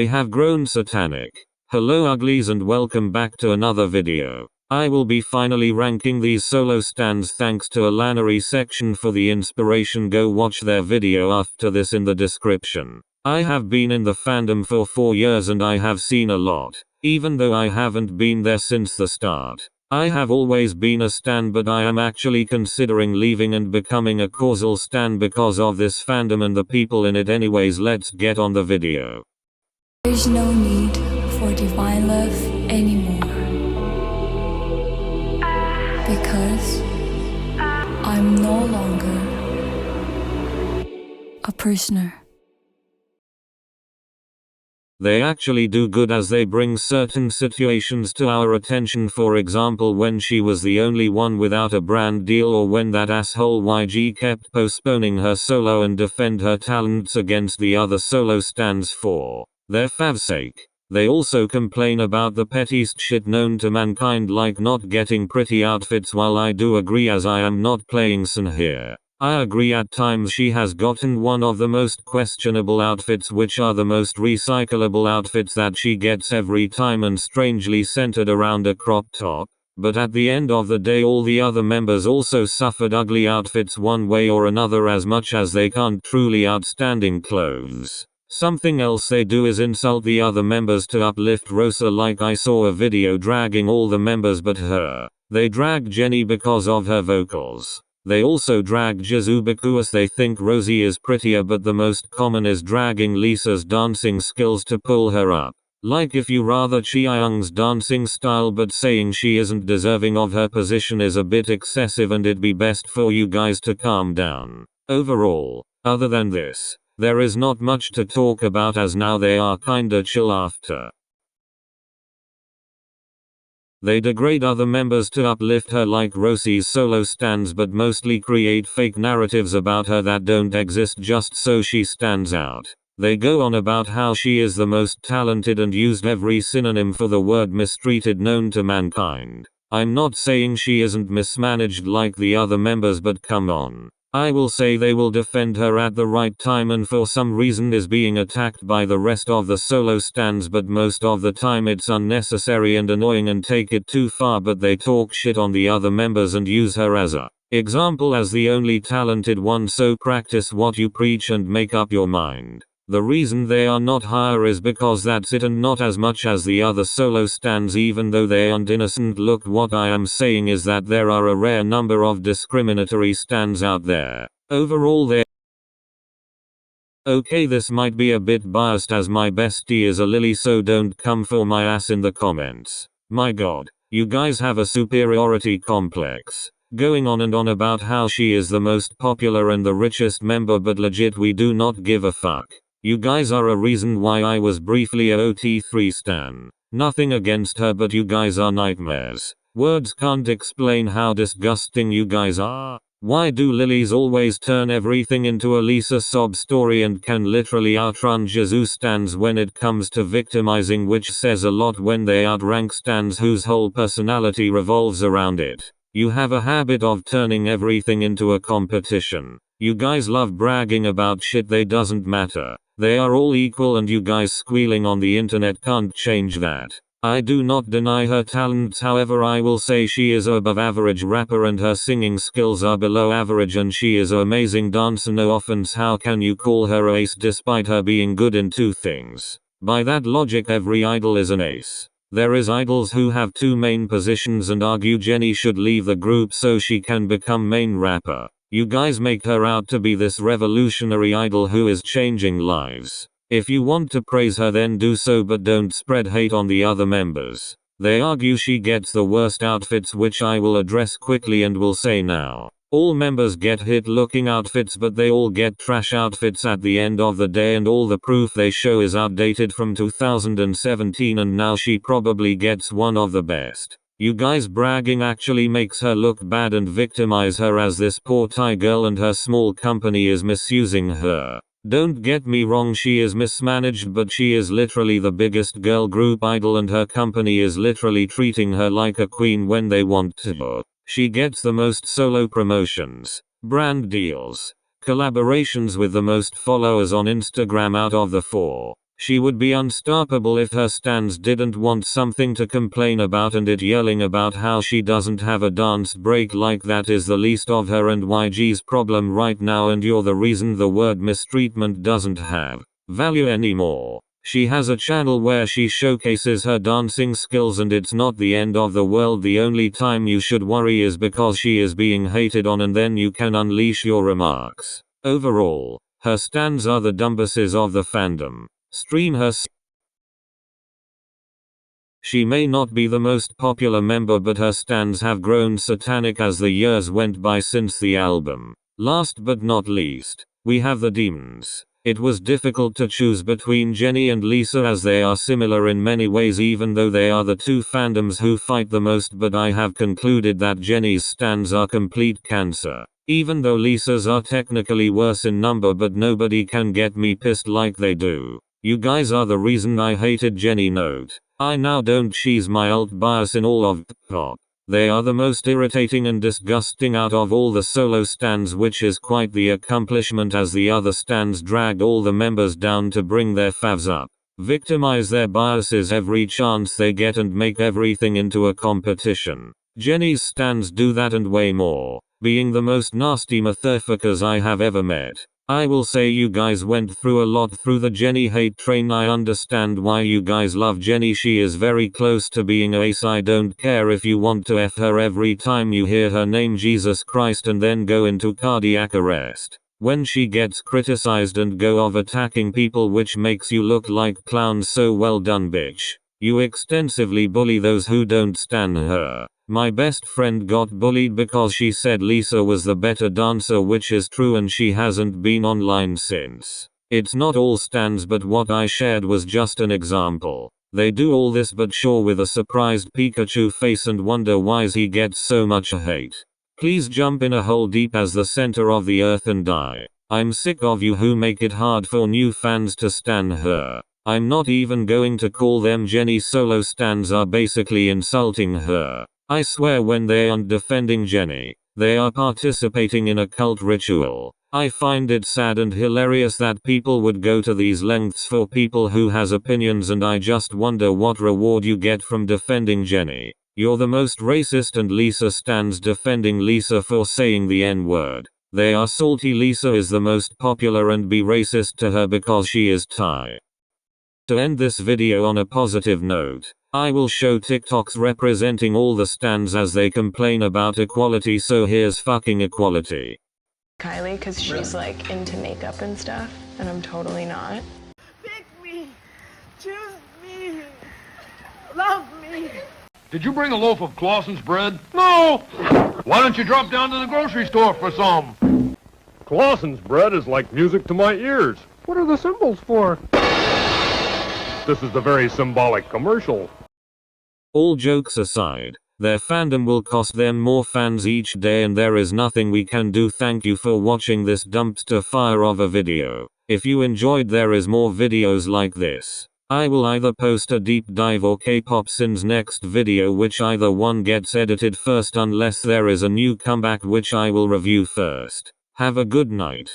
They have grown satanic. Hello uglies and welcome back to another video. I will be finally ranking these solo stands thanks to a Lanary section for the inspiration. Go watch their video after this in the description. I have been in the fandom for 4 years and I have seen a lot, even though I haven't been there since the start. I have always been a stan, but I am actually considering leaving and becoming a causal stan because of this fandom and the people in it. Anyways, let's get on the video. There's no need for divine love anymore, because I'm no longer a prisoner. They actually do good as they bring certain situations to our attention. For example, when she was the only one without a brand deal, or when that asshole YG kept postponing her solo and defend her talents against the other solo stands for their fav's sake. They also complain about the pettiest shit known to mankind, like not getting pretty outfits. While I do agree, as I am not playing Sun here, I agree at times she has gotten one of the most questionable outfits, which are the most recyclable outfits that she gets every time, and strangely centered around a crop top. But at the end of the day, all the other members also suffered ugly outfits one way or another, as much as they can't truly outstanding clothes. Something else they do is insult the other members to uplift Rosa. Like I saw a video dragging all the members but her. They drag Jennie because of her vocals. They also drag Jisoo because they think Rosie is prettier, but the most common is dragging Lisa's dancing skills to pull her up. Like, if you rather Chaeyoung's dancing style, but saying she isn't deserving of her position is a bit excessive, and it'd be best for you guys to calm down. Overall, other than this, there is not much to talk about, as now they are kinda chill after. They degrade other members to uplift her, like Rosie's solo stands, but mostly create fake narratives about her that don't exist just so she stands out. They go on about how she is the most talented and used every synonym for the word mistreated known to mankind. I'm not saying she isn't mismanaged like the other members, but come on. I will say they will defend her at the right time, and for some reason is being attacked by the rest of the solo stands, but most of the time it's unnecessary and annoying and take it too far. But they talk shit on the other members and use her as a example as the only talented one, so practice what you preach and make up your mind. The reason they are not higher is because that's it, and not as much as the other solo stands, even though they aren't innocent. Look, what I am saying is that there are a rare number of discriminatory stands out there. Overall they're okay. This might be a bit biased as my bestie is a lily, so don't come for my ass in the comments. My god, you guys have a superiority complex. Going on and on about how she is the most popular and the richest member, but legit we do not give a fuck. You guys are a reason why I was briefly a OT3 stan. Nothing against her, but you guys are nightmares. Words can't explain how disgusting you guys are. Why do lilies always turn everything into a Lisa sob story and can literally outrun Jisoo stans when it comes to victimizing, which says a lot when they outrank stans whose whole personality revolves around it. You have a habit of turning everything into a competition. You guys love bragging about shit they doesn't matter. They are all equal, and you guys squealing on the internet can't change that. I do not deny her talents, however I will say she is a above average rapper and her singing skills are below average, and she is an amazing dancer. No offense, how can you call her an ace despite her being good in 2 things? By that logic, every idol is an ace. There is idols who have 2 main positions and argue Jennie should leave the group so she can become main rapper. You guys make her out to be this revolutionary idol who is changing lives. If you want to praise her, then do so, but don't spread hate on the other members. They argue she gets the worst outfits, which I will address quickly and will say now. All members get hit looking outfits, but they all get trash outfits at the end of the day, and all the proof they show is outdated from 2017, and now she probably gets one of the best. You guys bragging actually makes her look bad and victimize her as this poor Thai girl and her small company is misusing her. Don't get me wrong, she is mismanaged, but she is literally the biggest girl group idol and her company is literally treating her like a queen when they want to. She gets the most solo promotions, brand deals, collaborations with the most followers on Instagram out of the 4. She would be unstoppable if her stans didn't want something to complain about, and it yelling about how she doesn't have a dance break like that is the least of her and YG's problem right now, and you're the reason the word mistreatment doesn't have value anymore. She has a channel where she showcases her dancing skills, and it's not the end of the world. The only time you should worry is because she is being hated on, and then you can unleash your remarks. Overall, her stans are the dumbasses of the fandom. Stream her. She may not be the most popular member, but her stans have grown satanic as the years went by since the album. Last but not least, we have the demons. It was difficult to choose between Jennie and Lisa as they are similar in many ways, even though they are the two fandoms who fight the most, but I have concluded that Jennie's stans are complete cancer. Even though Lisa's are technically worse in number, but nobody can get me pissed like they do. You guys are the reason I hated Jennie. Note: I now don't cheese my alt bias in all of Kpop. They are the most irritating and disgusting out of all the solo stans, which is quite the accomplishment, as the other stans dragged all the members down to bring their favs up, victimize their biases every chance they get, and make everything into a competition. Jennie's stans do that and way more, being the most nasty motherfuckers I have ever met. I will say you guys went through a lot through the Jennie hate train. I understand why you guys love Jennie. She is very close to being a ace. I don't care if you want to F her every time you hear her name, Jesus Christ, and then go into cardiac arrest when she gets criticized and go of attacking people, which makes you look like clowns. So well done, bitch. You extensively bully those who don't stan her. My best friend got bullied because she said Lisa was the better dancer, which is true, and she hasn't been online since. It's not all stans, but what I shared was just an example. They do all this but sure with a surprised Pikachu face and wonder why he gets so much hate. Please jump in a hole deep as the center of the earth and die. I'm sick of you who make it hard for new fans to stan her. I'm not even going to call them Jennie. Solo stans are basically insulting her. I swear when they aren't defending Jennie, they are participating in a cult ritual. I find it sad and hilarious that people would go to these lengths for people who has opinions, and I just wonder what reward you get from defending Jennie. You're the most racist, and Lisa stans defending Lisa for saying the N-word. They are salty. Lisa is the most popular, and be racist to her because she is Thai. To end this video on a positive note, I will show TikToks representing all the stans as they complain about equality. So here's fucking equality. Kylie, because she's like into makeup and stuff, and I'm totally not. Pick me, choose me, love me. Did you bring a loaf of Clausen's bread? No! Why don't you drop down to the grocery store for some? Clausen's bread is like music to my ears. What are the symbols for? This is a very symbolic commercial. All jokes aside, their fandom will cost them more fans each day, and there is nothing we can do. Thank you for watching this dumpster fire of a video. If you enjoyed, there is more videos like this. I will either post a deep dive or Kpop-I's next video, which either one gets edited first unless there is a new comeback which I will review first. Have a good night.